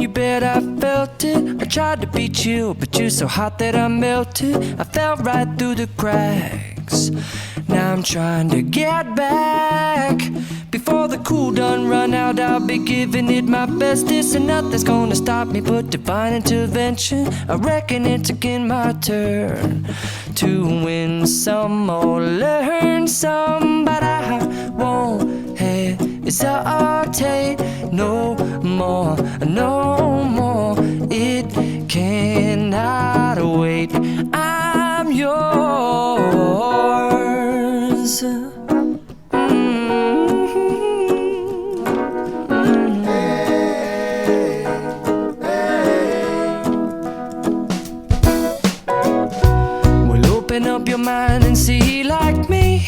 you bet I felt it. I tried to beat you, but you're so hot that I melted. I fell right through the cracks. Now I'm trying to get back. Before the cool done run out, I'll be giving it my best. This and nothing's gonna stop me but divine intervention. I reckon it's again my turn to win some or learn some, but I won't hesitate no more, no more. It cannot wait. I'm yours. Open up your mind and see like me.